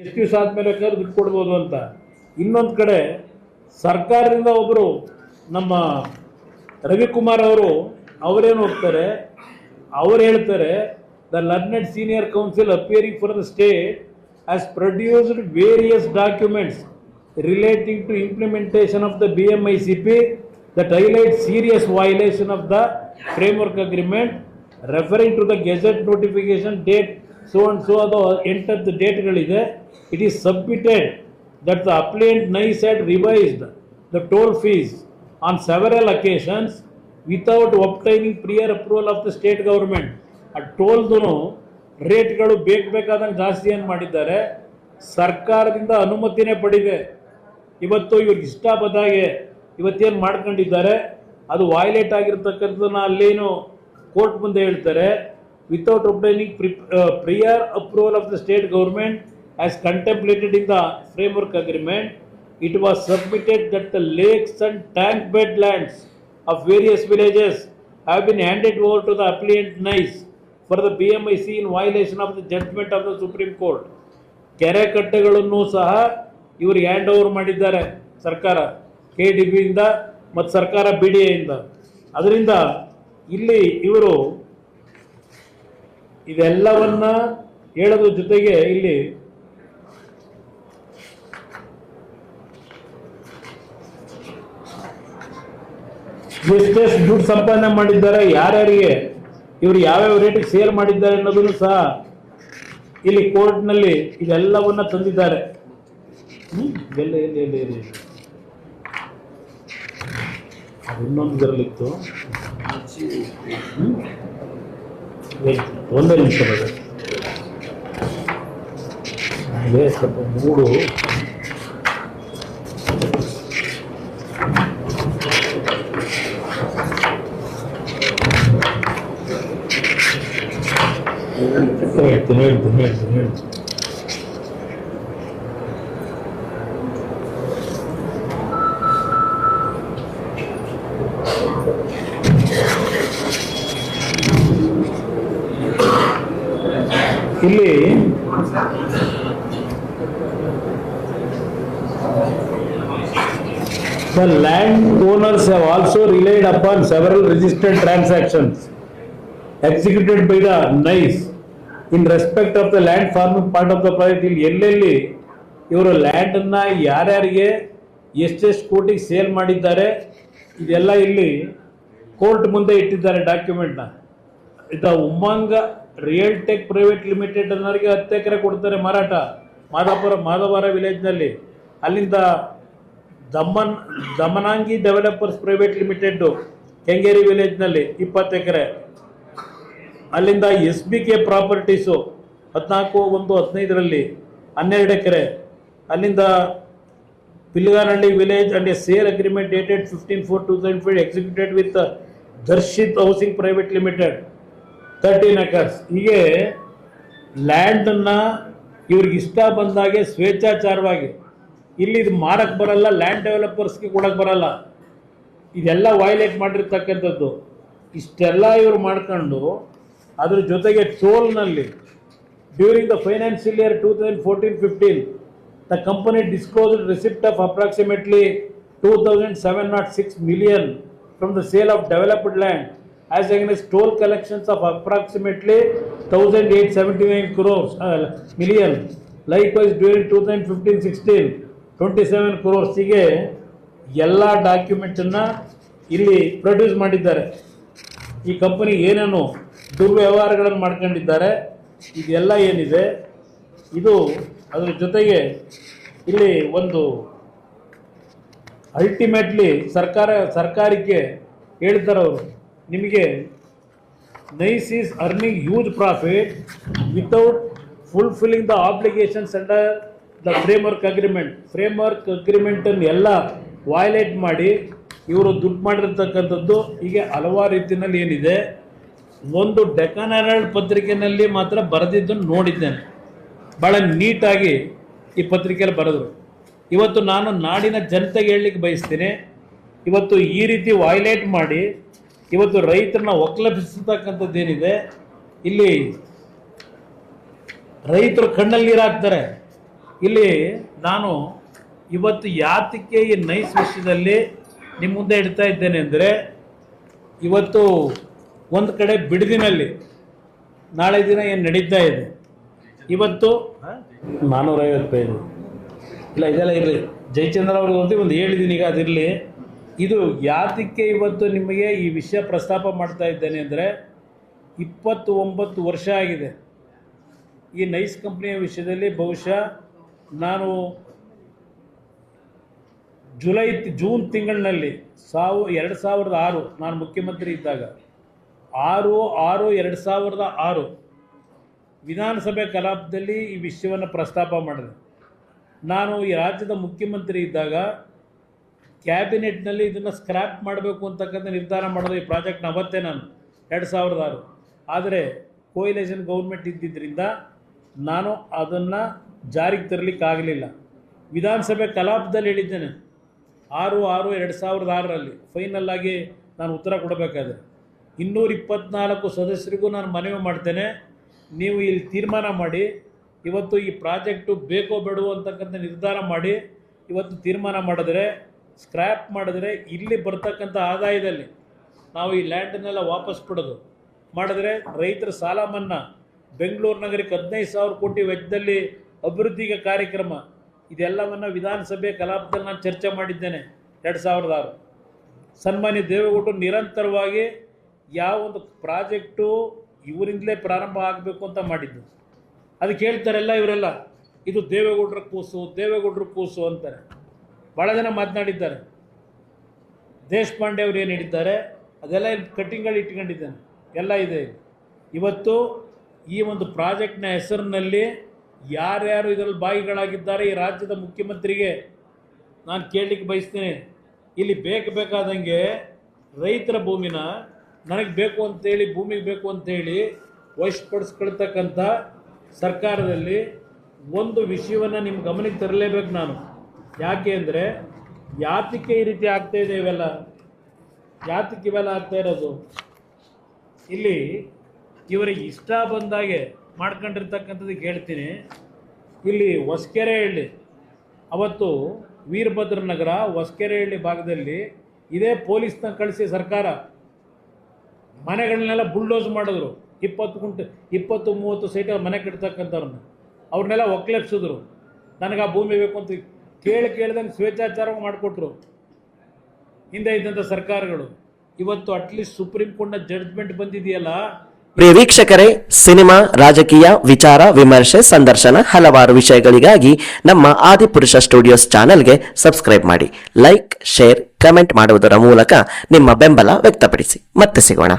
ಎಷ್ಟು ದಿವಸ ಆದಮೇಲೆ ದುಡ್ಡು ಕೊಡ್ಬೋದು ಅಂತ. ಇನ್ನೊಂದು ಕಡೆ ಸರ್ಕಾರದಿಂದ ಒಬ್ಬರು ನಮ್ಮ ರವಿಕುಮಾರ್ ಅವರೇನು ಹೋಗ್ತಾರೆ, ಅವರು ಹೇಳ್ತಾರೆ, the learned senior council appearing for the state has produced various documents relating to implementation of the BMICP that highlight serious violation of the framework agreement, referring to the gazette notification date so and so ಅದು ಎಂಟತ್ತು ಡೇಟ್ಗಳಿದೆ. It is submitted that the applicant NICE had revised the toll fees on several occasions without obtaining prior approval of the state government. ಆ ಟೋಲ್ದು ರೇಟ್ಗಳು ಬೇಕಾದಂಗೆ ಜಾಸ್ತಿ ಏನು ಮಾಡಿದ್ದಾರೆ, ಸರ್ಕಾರದಿಂದ ಅನುಮತಿನೇ ಪಡಿದೆ. ಇವತ್ತು ಇವ್ರಿಗೆ ಇಷ್ಟ ಬಂದಾಗೆ ಇವತ್ತೇನು ಮಾಡ್ಕೊಂಡಿದ್ದಾರೆ, ಅದು ವೈಲೇಟ್ ಆಗಿರ್ತಕ್ಕಂಥದ್ದನ್ನ ಅಲ್ಲೇನು ಕೋರ್ಟ್ ಮುಂದೆ ಹೇಳ್ತಾರೆ. Without obtaining prior approval of the state government as contemplated in the framework agreement, it was submitted that the lakes and tank bed lands of various villages have been handed over to the appellant NICE for the BMIC in violation of the judgment of the Supreme Court. ಕೆರೆ ಕಟ್ಟೆಗಳನ್ನು ಸಹ ಇವರು hand over ಮಾಡಿದ್ದಾರೆ ಸರ್ಕಾರ, KDBಯಿಂದ ಮತ್ತು ಸರ್ಕಾರ BDAಯಿಂದ. ಅದರಿಂದ ಇಲ್ಲಿ ಇವರು ಇದೆಲ್ಲವನ್ನ ಹೇಳೋದ್ರ ಜೊತೆಗೆ ಇಲ್ಲಿ ಎಷ್ಟೆಷ್ಟು ದುಡ್ಡು ಸಂಪಾದನೆ ಮಾಡಿದ್ದಾರೆ, ಯಾರ್ಯಾರಿಗೆ ಇವರು ಯಾವ್ಯಾವ ರೇಟಿಗೆ ಸೇಲ್ ಮಾಡಿದ್ದಾರೆ ಅನ್ನೋದನ್ನು ಸಹ ಇಲ್ಲಿ ಕೋರ್ಟ್ನಲ್ಲಿ ಇದೆಲ್ಲವನ್ನ ತಂದಿದ್ದಾರೆ. ಇನ್ನೊಂದು ಬರಲಿತ್ತು, ಒಂದೇ ನಿಮಿಷ ಬರ ಸ್ವಲ್ಪ ಮೂಡು ಹೇಳ್ತೀನಿ. ಇಲ್ಲಿ the land owners have also relied upon several registered transactions executed by the NICE in respect of the land farming part of the project. ಇಲ್ಲಿ ಎಲ್ಲೆಲ್ಲಿ ಇವರು ಲ್ಯಾಂಡ್ ಅನ್ನ ಯಾರ್ಯಾರಿಗೆ ಎಷ್ಟೆಷ್ಟು ಕೋಟಿಗೆ ಸೇಲ್ ಮಾಡಿದ್ದಾರೆ ಇದೆಲ್ಲ ಇಲ್ಲಿ ಕೋರ್ಟ್ ಮುಂದೆ ಇಟ್ಟಿದ್ದಾರೆ ಡಾಕ್ಯುಮೆಂಟ್ನ. ಇದು ಉಮ್ಮಂಗ ರಿಯಲ್ ಟೆಕ್ ಪ್ರೈವೇಟ್ ಲಿಮಿಟೆಡ್ ಅನ್ನೋರಿಗೆ 10 ಎಕರೆ ಕೊಡ್ತಾರೆ ಮಾರಾಟ, ಮಾಧವರ ವಿಲೇಜ್ನಲ್ಲಿ. ಅಲ್ಲಿಂದ ದಮನಾಂಗಿ ಡೆವಲಪರ್ಸ್ ಪ್ರೈವೇಟ್ ಲಿಮಿಟೆಡ್ ಕೆಂಗೇರಿ ವಿಲೇಜ್ನಲ್ಲಿ 20 ಎಕರೆ. ಅಲ್ಲಿಂದ SBK ಪ್ರಾಪರ್ಟೀಸು 14/1/15 12 ಎಕರೆ. ಅಲ್ಲಿಂದ Pilganahalli village and a sale agreement dated 15/4/2005 executed with Darshit housing private limited 13 acres. ಹೀಗೆ ಲ್ಯಾಂಡನ್ನು ಇವ್ರಿಗೆ ಇಷ್ಟ ಬಂದಾಗೆ ಸ್ವೇಚ್ಛಾಚಾರವಾಗಿ ಇಲ್ಲಿ ಇದು ಮಾರಕ್ಕೆ ಬರಲ್ಲ, ಲ್ಯಾಂಡ್ ಡೆವಲಪರ್ಸ್ಗೆ ಕೊಡಕ್ಕೆ ಬರಲ್ಲ. ಇದೆಲ್ಲ ವೈಲೇಟ್ ಮಾಡಿರ್ತಕ್ಕಂಥದ್ದು. ಇಷ್ಟೆಲ್ಲ ಇವರು ಮಾಡ್ಕೊಂಡು ಅದ್ರ ಜೊತೆಗೆ ಟೋಲ್ನಲ್ಲಿ during the financial year 2014-15 the company disclosed receipt of approximately 2,706 million from the sale of developed land as against toll collections of approximately 1,879 million. Likewise during 2015-16 27 crores. ಹೀಗೆ ಎಲ್ಲ ಡಾಕ್ಯುಮೆಂಟನ್ನು ಇಲ್ಲಿ ಪ್ರೊಡ್ಯೂಸ್ ಮಾಡಿದ್ದಾರೆ. ಈ ಕಂಪನಿ ಏನೇನು ದುರ್ವ್ಯವಹಾರಗಳನ್ನು ಮಾಡ್ಕೊಂಡಿದ್ದಾರೆ ಇದೆಲ್ಲ ಏನಿದೆ ಇದು ಅದರ ಜೊತೆಗೆ ಇಲ್ಲಿ ಒಂದು ಅಲ್ಟಿಮೇಟ್ಲಿ ಸರ್ಕಾರಕ್ಕೆ ಹೇಳ್ತಾರೆ ಅವರು, ನಿಮಗೆ NICE is earning huge profit without fulfilling the obligations under the framework agreement. Framework ಅಗ್ರಿಮೆಂಟನ್ನು ಎಲ್ಲ ವೈಲೇಟ್ ಮಾಡಿ ಇವರು ದುಡ್ಡು ಮಾಡಿರ್ತಕ್ಕಂಥದ್ದು. ಹೀಗೆ ಹಲವಾರು ರೀತಿಯಲ್ಲಿ ಏನಿದೆ. ಒಂದು ಡೆಕ್ಕನ್ ಹೆರಾಲ್ಡ್ ಪತ್ರಿಕೆಯಲ್ಲಿ ಮಾತ್ರ ಬರೆದಿದ್ದನ್ನು ನೋಡಿದ್ದೇನೆ, ಭಾಳ ನೀಟಾಗಿ ಈ ಪತ್ರಿಕೆಯಲ್ಲಿ ಬರೆದರು. ಇವತ್ತು ನಾನು ನಾಡಿನ ಜನತೆಗೆ ಹೇಳಲಿಕ್ಕೆ ಬಯಸ್ತೀನಿ, ಇವತ್ತು ಈ ರೀತಿ ವೈಲೇಟ್ ಮಾಡಿ ಇವತ್ತು ರೈತರನ್ನ ಒಕ್ಕಲೆಬ್ಬಿಸ್ತಕ್ಕಂಥದ್ದೇನಿದೆ, ಇಲ್ಲಿ ರೈತರು ಕಣ್ಣಲ್ಲಿ ನೀರು ಹಾಕ್ತಾರೆ. ಇಲ್ಲಿ ನಾನು ಇವತ್ತು ಯಾತಕ್ಕೆ ಈ ನೈಸ್ ವಿಷಯದಲ್ಲಿ ನಿಮ್ಮ ಮುಂದೆ ಇಡ್ತಾ ಇದ್ದೇನೆ ಅಂದರೆ, ಇವತ್ತು ಒಂದು ಕಡೆ ಬಿಡದಿನಲ್ಲಿ ನಾಳೆ ದಿನ ಏನು ನಡೀತಾ ಇದೆ, ಇವತ್ತು 450 ರೂಪಾಯಿ ಇಲ್ಲ, ಇದೆಲ್ಲ ಇರಲಿ. ಜಯಚಂದ್ರ ಅವ್ರಿಗೆ ಒಂದು ಹೇಳಿದ್ದೀನಿ, ಈಗ ಅದಿರಲಿ. ಇದು ಯಾತಕ್ಕೆ ಇವತ್ತು ನಿಮಗೆ ಈ ವಿಷಯ ಪ್ರಸ್ತಾಪ ಮಾಡ್ತಾ ಇದ್ದೇನೆ ಅಂದರೆ, 29 ವರ್ಷ ಆಗಿದೆ ಈ ನೈಸ್ ಕಂಪ್ನಿಯ ವಿಷಯದಲ್ಲಿ. ಬಹುಶಃ ನಾನು ಜೂನ್ ತಿಂಗಳಿನಲ್ಲಿ 2006 ನಾನು ಮುಖ್ಯಮಂತ್ರಿ ಇದ್ದಾಗ 6/6/2006 ವಿಧಾನಸಭೆ ಕಲಾಪದಲ್ಲಿ ಈ ವಿಷಯವನ್ನು ಪ್ರಸ್ತಾಪ ಮಾಡಿದೆ. ನಾನು ಈ ರಾಜ್ಯದ ಮುಖ್ಯಮಂತ್ರಿ ಇದ್ದಾಗ ಕ್ಯಾಬಿನೆಟ್ನಲ್ಲಿ ಇದನ್ನು ಸ್ಕ್ರ್ಯಾಪ್ ಮಾಡಬೇಕು ಅಂತಕ್ಕಂಥ ನಿರ್ಧಾರ ಮಾಡಿದೆ ಈ ಪ್ರಾಜೆಕ್ಟ್ನ ಅವತ್ತೇ ನಾನು 2006. ಆದರೆ ಕೋಯಿಲೇಷನ್ ಗೌರ್ಮೆಂಟ್ ಇದ್ದಿದ್ದರಿಂದ ನಾನು ಅದನ್ನು ಜಾರಿಗೆ ತರಲಿಕ್ಕಾಗಲಿಲ್ಲ. ವಿಧಾನಸಭೆ ಕಲಾಪದಲ್ಲಿ ಹೇಳಿದ್ದೇನೆ 6/6/2006 ಫೈನಲ್ ಆಗಿ ನಾನು ಉತ್ತರ ಕೊಡಬೇಕಾದ್ರೆ 224 ಸದಸ್ಯರಿಗೂ ನಾನು ಮನವಿ ಮಾಡ್ತೇನೆ, ನೀವು ಇಲ್ಲಿ ತೀರ್ಮಾನ ಮಾಡಿ, ಇವತ್ತು ಈ ಪ್ರಾಜೆಕ್ಟು ಬೇಕೋ ಬೇಡವೋ ಅಂತಕ್ಕಂಥ ನಿರ್ಧಾರ ಮಾಡಿ ಇವತ್ತು ತೀರ್ಮಾನ ಮಾಡಿದ್ರೆ, ಸ್ಕ್ರ್ಯಾಪ್ ಮಾಡಿದ್ರೆ ಇಲ್ಲಿ ಬರ್ತಕ್ಕಂಥ ಆದಾಯದಲ್ಲಿ ನಾವು ಈ ಲ್ಯಾಂಡನ್ನೆಲ್ಲ ವಾಪಸ್ ಕೊಡೋದು ಮಾಡಿದ್ರೆ, ರೈತರ ಸಾಲ ಮನ್ನಾ, ಬೆಂಗಳೂರು ನಗರಕ್ಕೆ 15,000 ಕೋಟಿ ವೆಚ್ಚದಲ್ಲಿ ಅಭಿವೃದ್ಧಿಗೆ ಕಾರ್ಯಕ್ರಮ, ಇದೆಲ್ಲವನ್ನು ವಿಧಾನಸಭೆ ಕಲಾಪದಲ್ಲಿ ನಾನು ಚರ್ಚೆ ಮಾಡಿದ್ದೇನೆ 2006. ಸನ್ಮಾನ್ಯ ದೇವೇಗೌಡರು ನಿರಂತರವಾಗಿ ಯಾವ ಒಂದು ಪ್ರಾಜೆಕ್ಟು ಇವರಿಂದಲೇ ಪ್ರಾರಂಭ ಆಗಬೇಕು ಅಂತ ಮಾಡಿದ್ದು. ಅದಕ್ಕೆ ಹೇಳ್ತಾರೆಲ್ಲ ಇವರೆಲ್ಲ, ಇದು ದೇವೇಗೌಡರ ಕೂಸು ಅಂತಾರೆ. ಭಾಳ ಜನ ಮಾತನಾಡಿದ್ದಾರೆ. ದೇಶಪಾಂಡೆ ಅವರು ಏನು ಹೇಳಿದ್ದಾರೆ ಅದೆಲ್ಲ ಇಲ್ಲಿ ಕಟ್ಟಿಂಗ್ಗಳು ಇಟ್ಕೊಂಡಿದ್ದಾನೆ, ಎಲ್ಲ ಇದೆ. ಇವತ್ತು ಈ ಒಂದು ಪ್ರಾಜೆಕ್ಟ್ನ ಹೆಸರಿನಲ್ಲಿ ಯಾರ್ಯಾರು ಇದರಲ್ಲಿ ಭಾಗಿಗಳಾಗಿದ್ದಾರೆ ಈ ರಾಜ್ಯದ ಮುಖ್ಯಮಂತ್ರಿಗೆ ನಾನು ಕೇಳಲಿಕ್ಕೆ ಬಯಸ್ತೀನಿ. ಇಲ್ಲಿ ಬೇಕಾದಂಗೆ ರೈತರ ಭೂಮಿನ ನನಗೆ ಬೇಕು ಅಂತೇಳಿ, ಭೂಮಿಗೆ ಬೇಕು ಅಂತೇಳಿ ವಶಪಡಿಸ್ಕೊಳ್ತಕ್ಕಂಥ ಸರ್ಕಾರದಲ್ಲಿ ಒಂದು ವಿಷಯವನ್ನು ನಿಮ್ಮ ಗಮನಕ್ಕೆ ತರಲೇಬೇಕು ನಾನು. ಯಾಕೆ ಅಂದರೆ, ಯಾತಕ್ಕೆ ಈ ರೀತಿ ಆಗ್ತಾಯಿದೆ ಇವೆಲ್ಲ, ಯಾತಕ್ಕೆ ಇವೆಲ್ಲ ಆಗ್ತಾ ಇರೋದು? ಇಲ್ಲಿ ಇವರಿಗೆ ಇಷ್ಟ ಬಂದಾಗೆ ಮಾಡ್ಕೊಂಡಿರ್ತಕ್ಕಂಥದ್ದಕ್ಕೆ ಹೇಳ್ತೀನಿ. ಇಲ್ಲಿ ಹೊಸಕೆರೆಹಳ್ಳಿ, ಅವತ್ತು ವೀರಭದ್ರ ನಗರ ಹೊಸಕೆರೆಹಳ್ಳಿ ಭಾಗದಲ್ಲಿ ಇದೇ ಪೊಲೀಸ್ನ ಕಳಿಸಿ ಸರ್ಕಾರ ಮನೆಗಳನ್ನೆಲ್ಲ ಬುಲ್ಡೋಸ್ ಮಾಡಿದ್ರು. 20-30 ಸೈಟಲ್ಲಿ ಮನೆ ಕಟ್ತಕ್ಕಂಥವ್ರನ್ನ ಅವ್ರನ್ನೆಲ್ಲ ಒಕ್ಕಲೆಪ್ಸಿದ್ರು. ನನಗೆ ಆ ಭೂಮಿ ಬೇಕು ಅಂತ ಕೇಳ್ದಂಗೆ ಸ್ವೇಚ್ಛಾಚಾರ ಮಾಡಿಕೊಟ್ರು ಹಿಂದೆ ಇದ್ದಂಥ ಸರ್ಕಾರಗಳು. ಇವತ್ತು ಅಟ್ಲೀಸ್ಟ್ ಸುಪ್ರೀಂ ಕೋರ್ಟ್ನ ಜಡ್ಜ್ಮೆಂಟ್ ಬಂದಿದೆಯಲ್ಲ. ಪ್ರಿಯ ವೀಕ್ಷಕರೇ, ಸಿನಿಮಾ, ರಾಜಕೀಯ, ವಿಚಾರ, ವಿಮರ್ಶೆ, ಸಂದರ್ಶನ, ಹಲವಾರು ವಿಷಯಗಳಿಗಾಗಿ ನಮ್ಮ ಆದಿಪುರುಷ ಸ್ಟುಡಿಯೋಸ್ ಚಾನೆಲ್ಗೆ ಸಬ್ಸ್ಕ್ರೈಬ್ ಮಾಡಿ. ಲೈಕ್, ಶೇರ್, ಕಮೆಂಟ್ ಮಾಡುವುದರ ಮೂಲಕ ನಿಮ್ಮ ಬೆಂಬಲ ವ್ಯಕ್ತಪಡಿಸಿ. ಮತ್ತೆ ಸಿಗೋಣ.